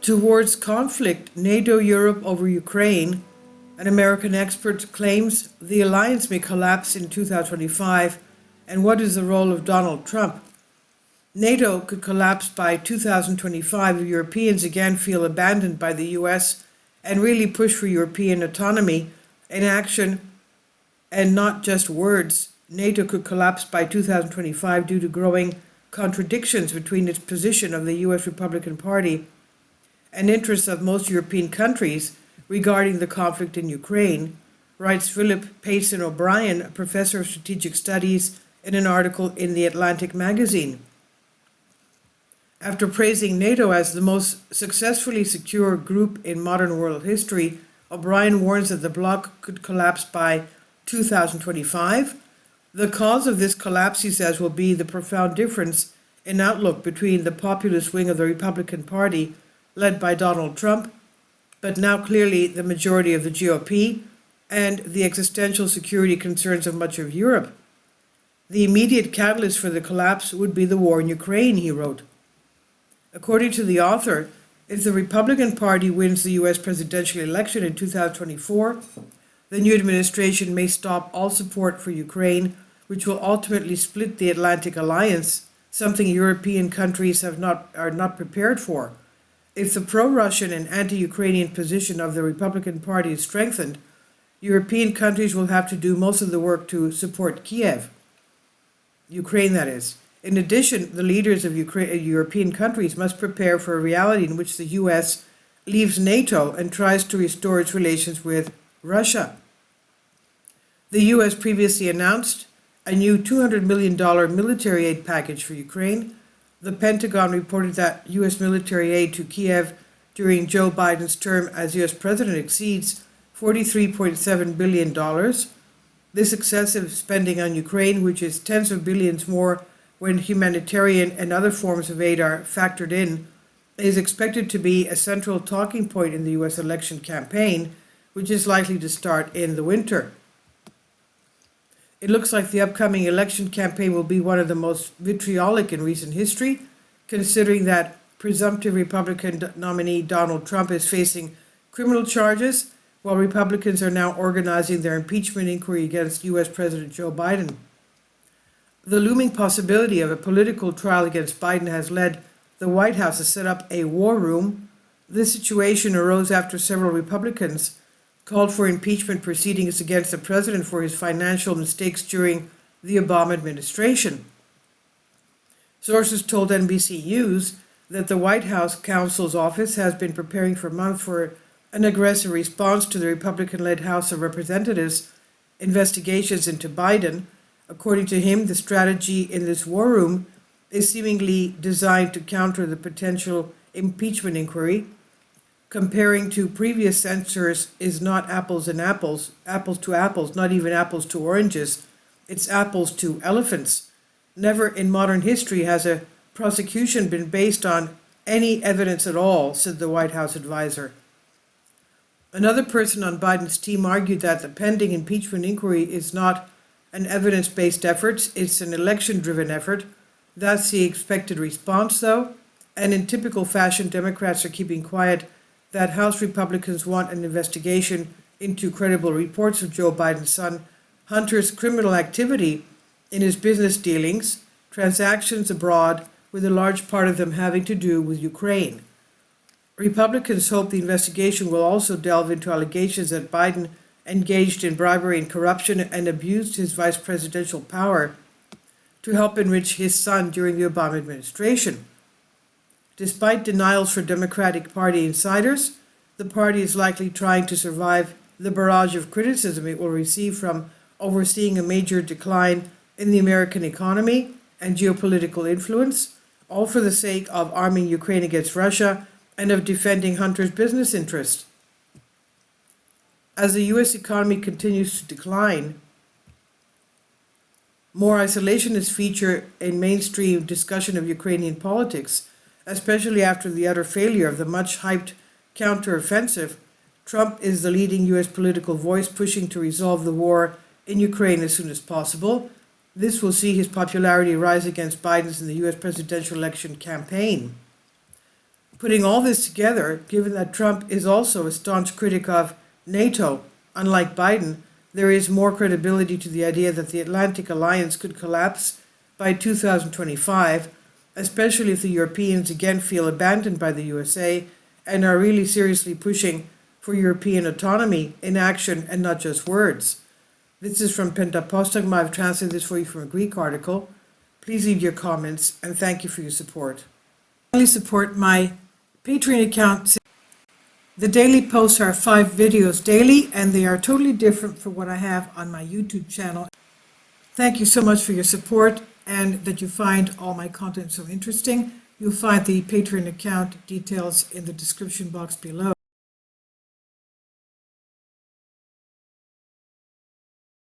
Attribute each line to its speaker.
Speaker 1: Towards conflict, NATO-Europe over Ukraine, an American expert claims the alliance may collapse in 2025, and what is the role of Donald Trump? NATO could collapse by 2025 if Europeans again feel abandoned by the US and really push for European autonomy in action and not just words. NATO could collapse by 2025 due to growing contradictions between its position of the US Republican Party and interests of most European countries regarding the conflict in Ukraine, writes Philip Payson O'Brien, a professor of strategic studies, in an article in The Atlantic magazine. After praising NATO as the most successfully secure group in modern world history, O'Brien warns that the bloc could collapse by 2025. The cause of this collapse, he says, will be the profound difference in outlook between the populist wing of the Republican Party, led by Donald Trump, but now clearly the majority of the GOP, and the existential security concerns of much of Europe. The immediate catalyst for the collapse would be the war in Ukraine, he wrote. According to the author, if the Republican Party wins the US presidential election in 2024, the new administration may stop all support for Ukraine, which will ultimately split the Atlantic Alliance, something European countries are not prepared for. If the pro-Russian and anti-Ukrainian position of the Republican Party is strengthened, European countries will have to do most of the work to support Kiev. Ukraine, that is. In addition, the leaders of European countries must prepare for a reality in which the US leaves NATO and tries to restore its relations with Russia. The US previously announced a new $200 million military aid package for Ukraine. The Pentagon reported that US military aid to Kiev during Joe Biden's term as US president exceeds $43.7 billion. This excessive spending on Ukraine, which is tens of billions more when humanitarian and other forms of aid are factored in, is expected to be a central talking point in the US election campaign, which is likely to start in the winter. It looks like the upcoming election campaign will be one of the most vitriolic in recent history, considering that presumptive Republican nominee Donald Trump is facing criminal charges, while Republicans are now organizing their impeachment inquiry against US President Joe Biden. The looming possibility of a political trial against Biden has led the White House to set up a war room. This situation arose after several Republicans called for impeachment proceedings against the president for his financial mistakes during the Obama administration. Sources told NBC News that the White House counsel's office has been preparing for months for an aggressive response to the Republican-led House of Representatives' investigations into Biden. According to him, the strategy in this war room is seemingly designed to counter the potential impeachment inquiry. Comparing to previous censures is not apples and apples, apples to apples, not even apples to oranges. It's apples to elephants. Never in modern history has a prosecution been based on any evidence at all, said the White House advisor. Another person on Biden's team argued that the pending impeachment inquiry is not an evidence-based effort, it's an election-driven effort. That's the expected response, though, and in typical fashion, Democrats are keeping quiet that House Republicans want an investigation into credible reports of Joe Biden's son Hunter's criminal activity in his business dealings, transactions abroad, with a large part of them having to do with Ukraine. Republicans hope the investigation will also delve into allegations that Biden engaged in bribery and corruption and abused his vice presidential power to help enrich his son during the Obama administration. Despite denials for Democratic Party insiders, the party is likely trying to survive the barrage of criticism it will receive from overseeing a major decline in the American economy and geopolitical influence, all for the sake of arming Ukraine against Russia and of defending Hunter's business interests. As the US economy continues to decline, more isolationists feature in mainstream discussion of Ukrainian politics, especially after the utter failure of the much-hyped counteroffensive. Trump is the leading US political voice pushing to resolve the war in Ukraine as soon as possible. This will see his popularity rise against Biden's in the US presidential election campaign. Putting all this together, given that Trump is also a staunch critic of NATO, unlike Biden, there is more credibility to the idea that the Atlantic alliance could collapse by 2025, especially if the Europeans again feel abandoned by the USA and are really seriously pushing for European autonomy in action and not just words. This is from Pentapostagma. I've translated this for you from a Greek article. Please leave your comments and thank you for your support. Finally, support my Patreon account. The daily posts are 5 videos daily, and they are totally different from what I have on my YouTube channel. Thank you so much for your support and that you find all my content so interesting. You'll find the Patreon account details in the description box below.